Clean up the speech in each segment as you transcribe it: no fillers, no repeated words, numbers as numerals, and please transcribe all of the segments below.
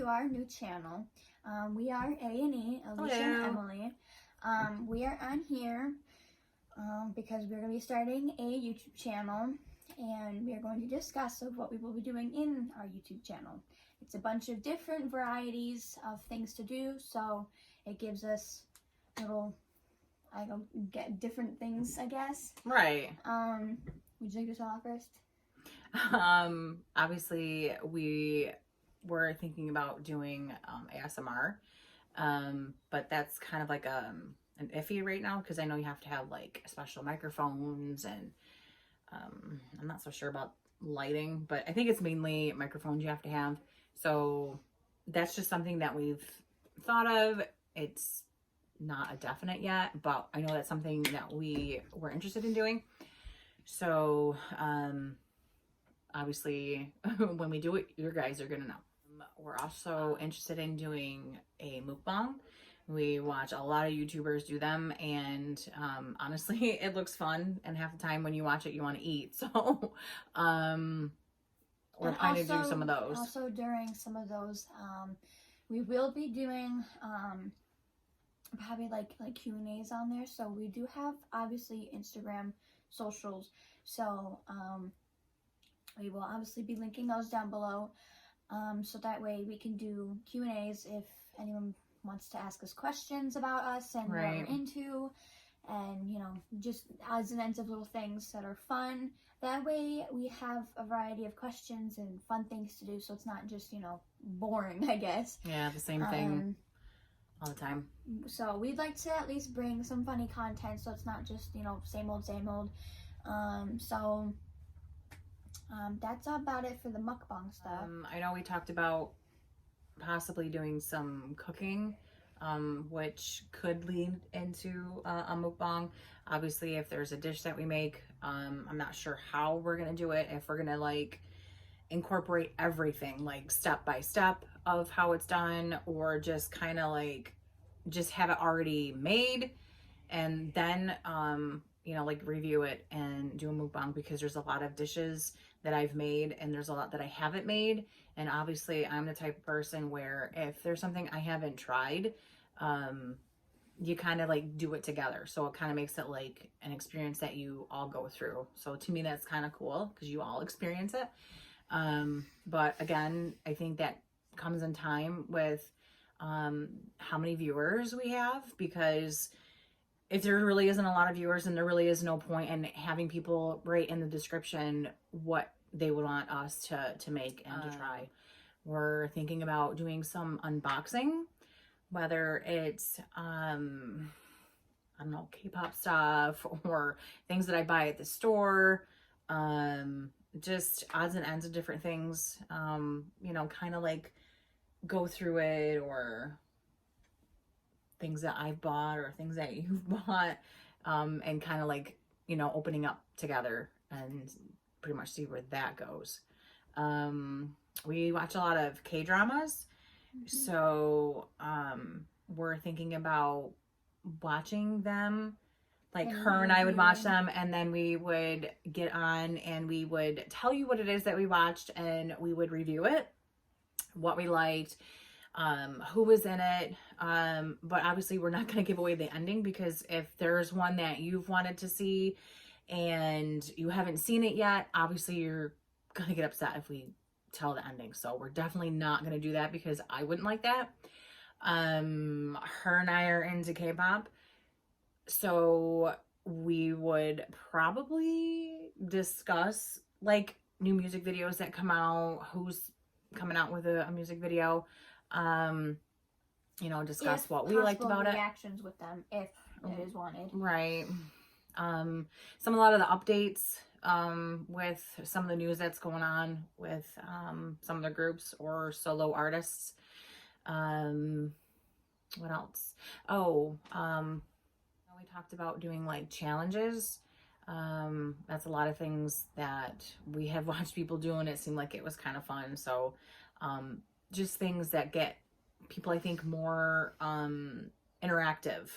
to our new channel. We are A&E, Alicia and Emily. We are on here because we're going to be starting a YouTube channel, and we are going to discuss of what we will be doing in our YouTube channel. It's a bunch of different varieties of things to do, so it gives us little, get different things, I guess. Right. Would you like to start off first? Obviously we were thinking about doing ASMR, but that's kind of like an iffy right now because I know you have to have like special microphones, and I'm not so sure about lighting, but I think it's mainly microphones you have to have. So that's just something that we've thought of. It's not a definite yet, but I know that's something that we were interested in doing. So obviously when we do it, you guys are gonna know. We're also interested in doing a mukbang. We watch a lot of YouTubers do them, and honestly it looks fun, and half the time when you watch it you want to eat. So we're planning to do some of those. Also during some of those, we will be doing probably like Q&As on there. So we do have obviously Instagram socials, so we will obviously be linking those down below, so that way we can do Q&As if anyone wants to ask us questions about us and what we're into, and you know, just odds and ends of little things that are fun. That way we have a variety of questions and fun things to do, so it's not just, you know, boring, I guess. Yeah, the same thing all the time. So we'd like to at least bring some funny content, so it's not just, you know, same old. That's about it for the mukbang stuff. I know we talked about possibly doing some cooking, which could lead into a mukbang. Obviously, if there's a dish that we make, I'm not sure how we're gonna do it. If we're gonna like incorporate everything, like step by step of how it's done, or just kind of like just have it already made and then you know, like review it and do a mukbang, because there's a lot of dishes that I've made and there's a lot that I haven't made. And obviously I'm the type of person where if there's something I haven't tried, you kind of like do it together, so it kind of makes it like an experience that you all go through. So to me that's kind of cool because you all experience it. But again, I think that comes in time with how many viewers we have, because if there really isn't a lot of viewers, then there really is no point in having people write in the description what they would want us to make and to try. We're thinking about doing some unboxing, whether it's I don't know, K-pop stuff or things that I buy at the store, just odds and ends of different things, you know, kind of like go through it, or things that I've bought or things that you've bought, and kind of like, you know, opening up together and pretty much see where that goes. We watch a lot of K-dramas, so we're thinking about watching them. Like her and I would watch them, and then we would get on and we would tell you what it is that we watched, and we would review it, what we liked, who was in it. But obviously we're not going to give away the ending, because if there's one that you've wanted to see and you haven't seen it yet, obviously you're going to get upset if we tell the ending. So we're definitely not going to do that, because I wouldn't like that. Her and I are into K-pop, so we would probably discuss like new music videos that come out, who's coming out with a music video, you know, discuss what we liked about it, reactions with them if it is wanted. Right. A lot of the updates with some of the news that's going on with some of the groups or solo artists. What else? We talked about doing like challenges. That's a lot of things that we have watched people do, and it seemed like it was kind of fun. So just things that get people, I think, more interactive,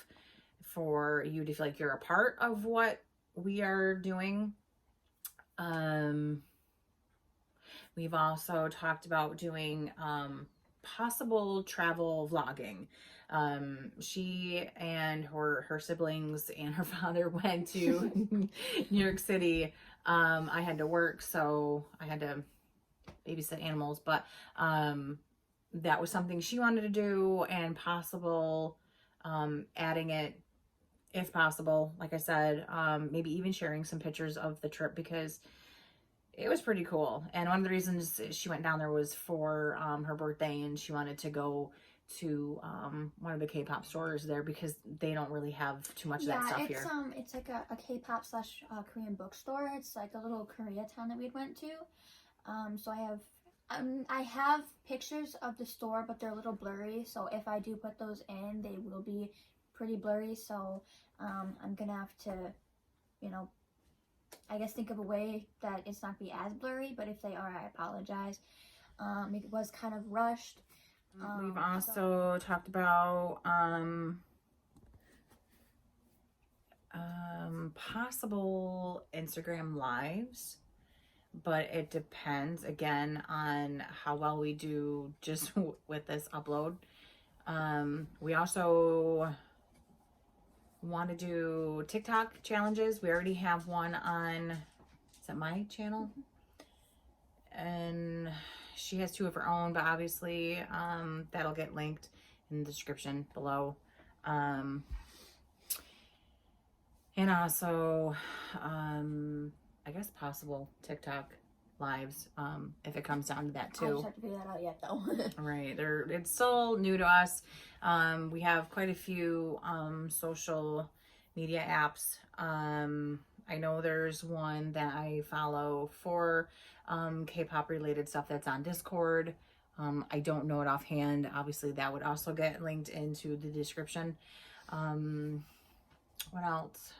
for you to feel like you're a part of what we are doing. We've also talked about doing possible travel vlogging. She and her siblings and her father went to New York City. I had to work, so I had to babysit animals, but that was something she wanted to do, and possible adding it if possible, like I said, maybe even sharing some pictures of the trip, because it was pretty cool. And one of the reasons she went down there was for her birthday, and she wanted to go to one of the K-pop stores there, because they don't really have too much of that stuff here. It's like a K-pop slash Korean bookstore. It's like a little Koreatown that we went to. So I have pictures of the store, but they're a little blurry. So if I do put those in, they will be pretty blurry. So I'm gonna have to, you know, I guess think of a way that it's not be as blurry. But if they are, I apologize. It was kind of rushed. We've also talked about possible Instagram lives, but it depends again on how well we do just with this upload. We also want to do TikTok challenges. We already have one on, is it my channel? And she has 2 of her own, but obviously that'll get linked in the description below. And also, I guess possible TikTok lives, if it comes down to that too. I just have to figure that out yet, though. Right, it's still new to us. We have quite a few social media apps. I know there's one that I follow for K-pop related stuff that's on Discord. I don't know it offhand. Obviously, that would also get linked into the description. What else?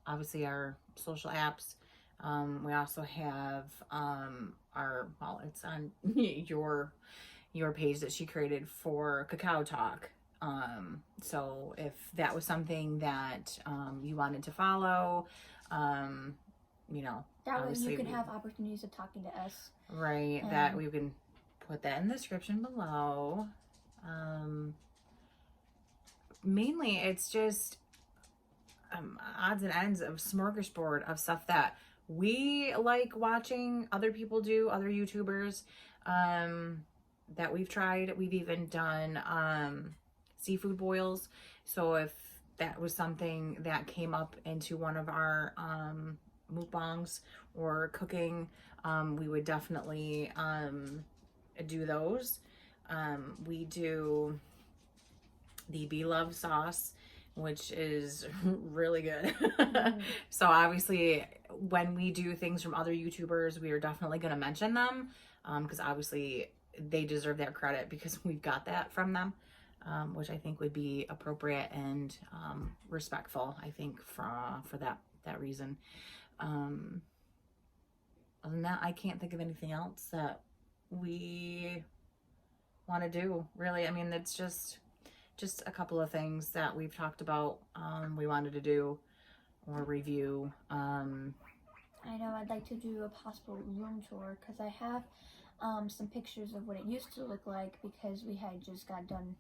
Obviously, our social apps. We also have it's on your page that she created for KakaoTalk. So if that was something that you wanted to follow, you know, that way you can have opportunities of talking to us. Right, that we can put that in the description below. Mainly, it's just odds and ends of smorgasbord of stuff that we like watching other people do, other YouTubers that we've tried. We've even done seafood boils. So if that was something that came up into one of our mukbangs or cooking, we would definitely do those. We do the Beloved sauce, which is really good. So obviously when we do things from other YouTubers, we are definitely going to mention them, because obviously they deserve that credit, because we've got that from them, which I think would be appropriate and respectful, I think, for that reason. Other than that, I can't think of anything else that we want to do, really. I mean, it's just a couple of things that we've talked about we wanted to do or review. I know I'd like to do a possible room tour, because I have some pictures of what it used to look like, because we had just got done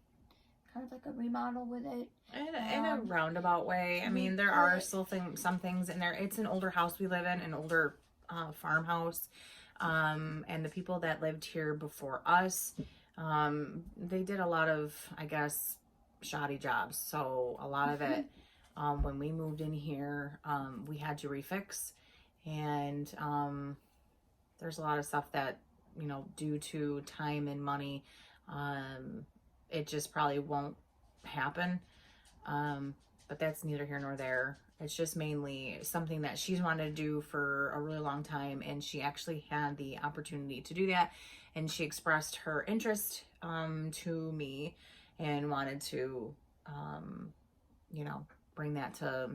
kind of like a remodel with it. In a roundabout way. I mean, there are still some things in there. It's an older house we live in, an older farmhouse. And the people that lived here before us, they did a lot of, I guess, shoddy jobs. So a lot of it, when we moved in here, we had to refix. And there's a lot of stuff that, you know, due to time and money, it just probably won't happen. But that's neither here nor there. It's just mainly something that she's wanted to do for a really long time, and she actually had the opportunity to do that, and she expressed her interest to me and wanted to you know, bring that to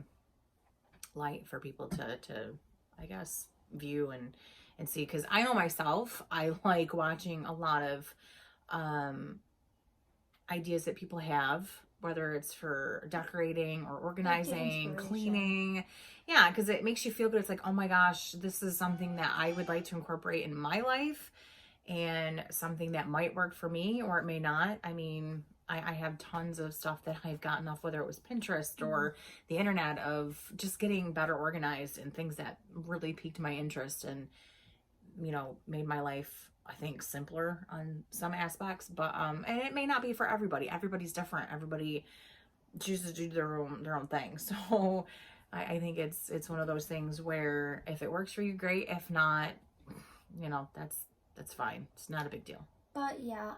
light for people to I guess view and see, because I know myself, I like watching a lot of ideas that people have, whether it's for decorating or organizing, cleaning. Yeah, because it makes you feel good. It's like, oh my gosh, this is something that I would like to incorporate in my life. and something that might work for me or it may not. I mean, I have tons of stuff that I've gotten off, whether it was Pinterest or the internet, of just getting better organized and things that really piqued my interest and, you know, made my life, I think, simpler on some aspects. But and it may not be for everybody. Everybody's different. Everybody chooses to do their own thing. So I think it's one of those things where if it works for you, great. If not, you know, that's fine. It's not a big deal. But yeah,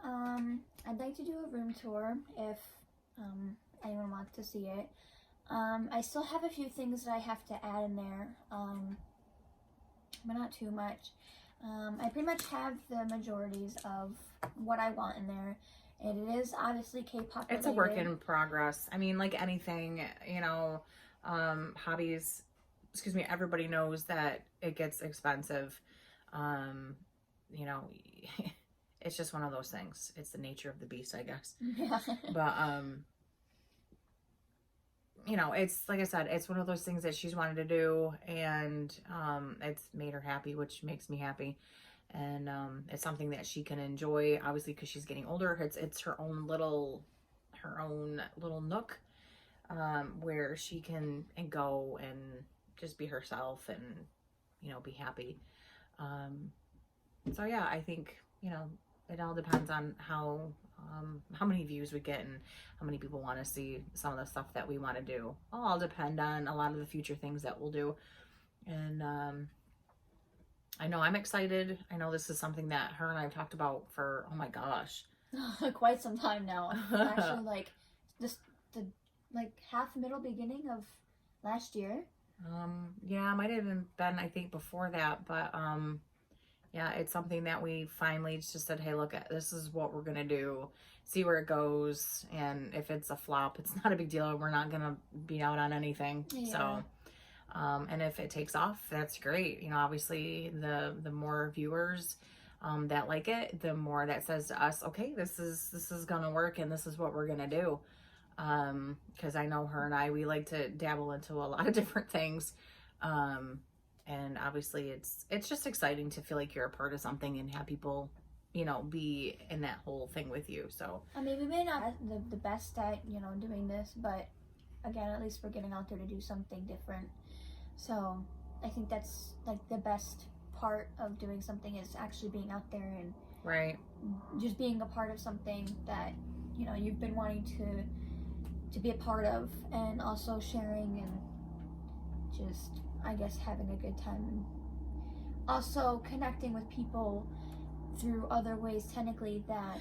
I'd like to do a room tour if anyone wants to see it. I still have a few things that I have to add in there, but not too much. I pretty much have the majorities of what I want in there. And it is obviously K-pop related. It's a work in progress. I mean, like anything, you know, hobbies, everybody knows that it gets expensive. You know, it's just one of those things. It's the nature of the beast, I guess. Yeah. But, you know, it's, like I said, it's one of those things that she's wanted to do, and it's made her happy, which makes me happy. And it's something that she can enjoy, obviously, because she's getting older. It's her own little nook where she can go and just be herself and, you know, be happy. So yeah, I think, you know, it all depends on how many views we get and how many people want to see some of the stuff that we want to do. It'll all depend on a lot of the future things that we'll do. And I know I'm excited. I know this is something that her and I have talked about for, oh my gosh, quite some time now. Actually, like just the middle beginning of last year. Yeah, it might have even been, I think, before that, but yeah, it's something that we finally just said, hey, look, this is what we're gonna do, see where it goes, and if it's a flop, it's not a big deal. We're not gonna be out on anything. Yeah. So and if it takes off, that's great. You know, obviously the more viewers that like it, the more that says to us, okay, this is gonna work and this is what we're gonna do. Because I know her and I, we like to dabble into a lot of different things. And obviously it's just exciting to feel like you're a part of something and have people, you know, be in that whole thing with you. So I mean, we may not be the best at, you know, doing this, but again, at least we're getting out there to do something different. So I think that's like the best part of doing something, is actually being out there and right, just being a part of something that, you know, you've been wanting to be a part of, and also sharing and just, I guess, having a good time, and also connecting with people through other ways technically that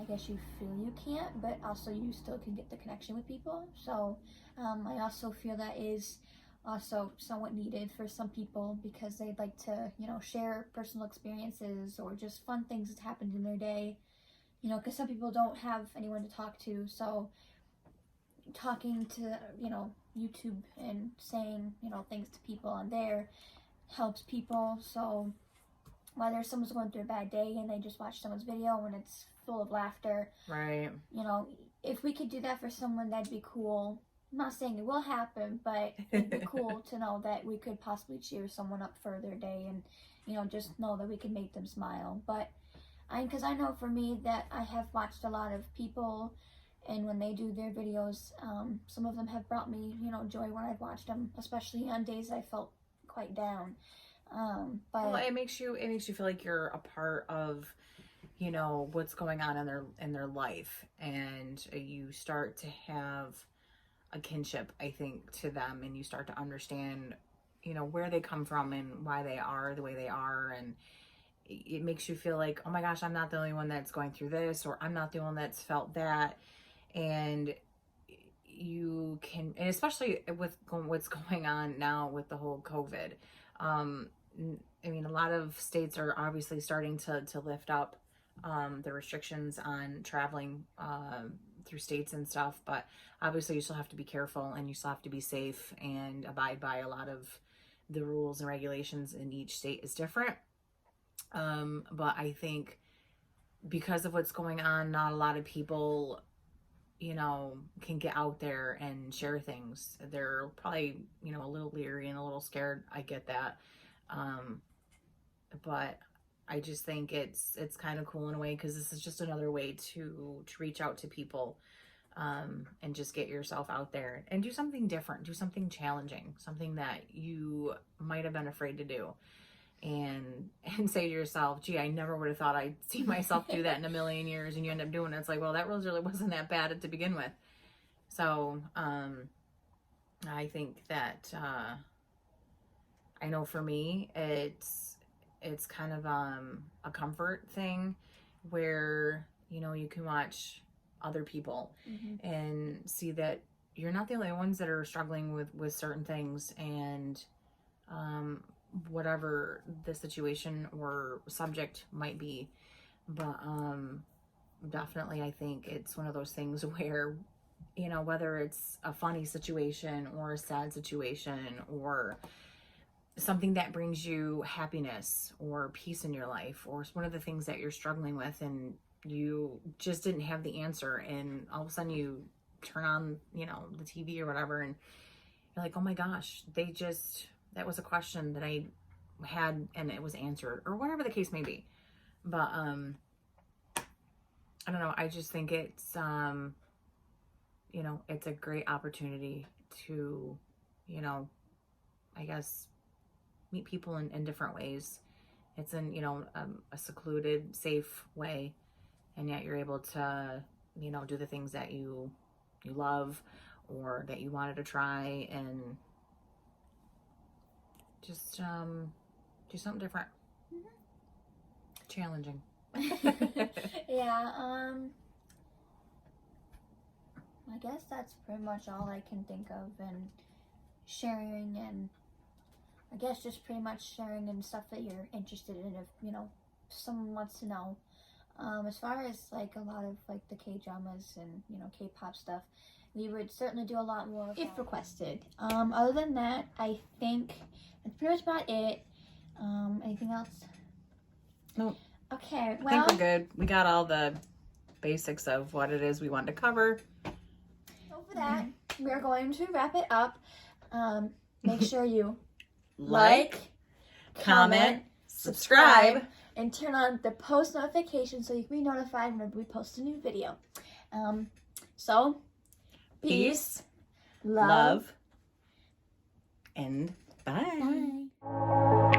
I guess you feel you can't, but also you still can get the connection with people. So I also feel that is also somewhat needed for some people, because they'd like to, you know, share personal experiences or just fun things that happened in their day, you know, because some people don't have anyone to talk to. So talking to, you know, YouTube and saying, you know, things to people on there helps people. So whether someone's going through a bad day and they just watch someone's video and it's full of laughter, right, you know, if we could do that for someone, that'd be cool. I'm not saying it will happen, but it'd be cool to know that we could possibly cheer someone up for their day, and, you know, just know that we can make them smile. But because I know for me that I have watched a lot of people, and when they do their videos, some of them have brought me, you know, joy when I've watched them, especially on days I felt quite down. But well, it makes you feel like you're a part of, you know, what's going on in their life, and you start to have a kinship, I think, to them, and you start to understand, you know, where they come from and why they are the way they are, and it makes you feel like, oh my gosh, I'm not the only one that's going through this, or I'm not the one that's felt that. And you can, and especially with what's going on now with the whole COVID, I mean, a lot of states are obviously starting to lift up the restrictions on traveling through states and stuff, but obviously you still have to be careful, and you still have to be safe and abide by a lot of the rules and regulations in each state is different. But I think because of what's going on, not a lot of people, you know, can get out there and share things. They're probably, you know, a little leery and a little scared. I get that. But I just think it's kind of cool in a way, because this is just another way to reach out to people, and just get yourself out there and do something different, do something challenging, something that you might have been afraid to do, and say to yourself, gee, I never would have thought I'd see myself do that in a million years, and you end up doing it. It's like, well, that really wasn't that bad to begin with. So I think that I know for me, it's kind of a comfort thing, where you can watch other people and see that you're not the only ones that are struggling with certain things, and whatever the situation or subject might be. But definitely, I think it's one of those things where, whether it's a funny situation or a sad situation or something that brings you happiness or peace in your life, or it's one of the things that you're struggling with and you just didn't have the answer, and all of a sudden you turn on, the TV or whatever, and you're like, oh my gosh, that was a question that I had and it was answered, or whatever the case may be. But I don't know, I just think it's it's a great opportunity to, I guess, meet people in different ways. It's in, a secluded, safe way, and yet you're able to, do the things that you love or that you wanted to try, and just do something different. Challenging. Yeah, I guess that's pretty much all I can think of, and sharing, and I guess just pretty much sharing and stuff that you're interested in, if someone wants to know. As far as like a lot of like the K-dramas and K-pop stuff, we would certainly do a lot more if requested. Other than that, I think that's pretty much about it. Anything else? Nope. Okay, I think we're good. We got all the basics of what it is we want to cover. For that, we're going to wrap it up. Make sure you like, comment, subscribe, and turn on the post notifications so you can be notified whenever we post a new video. So, peace, love, and bye. Bye.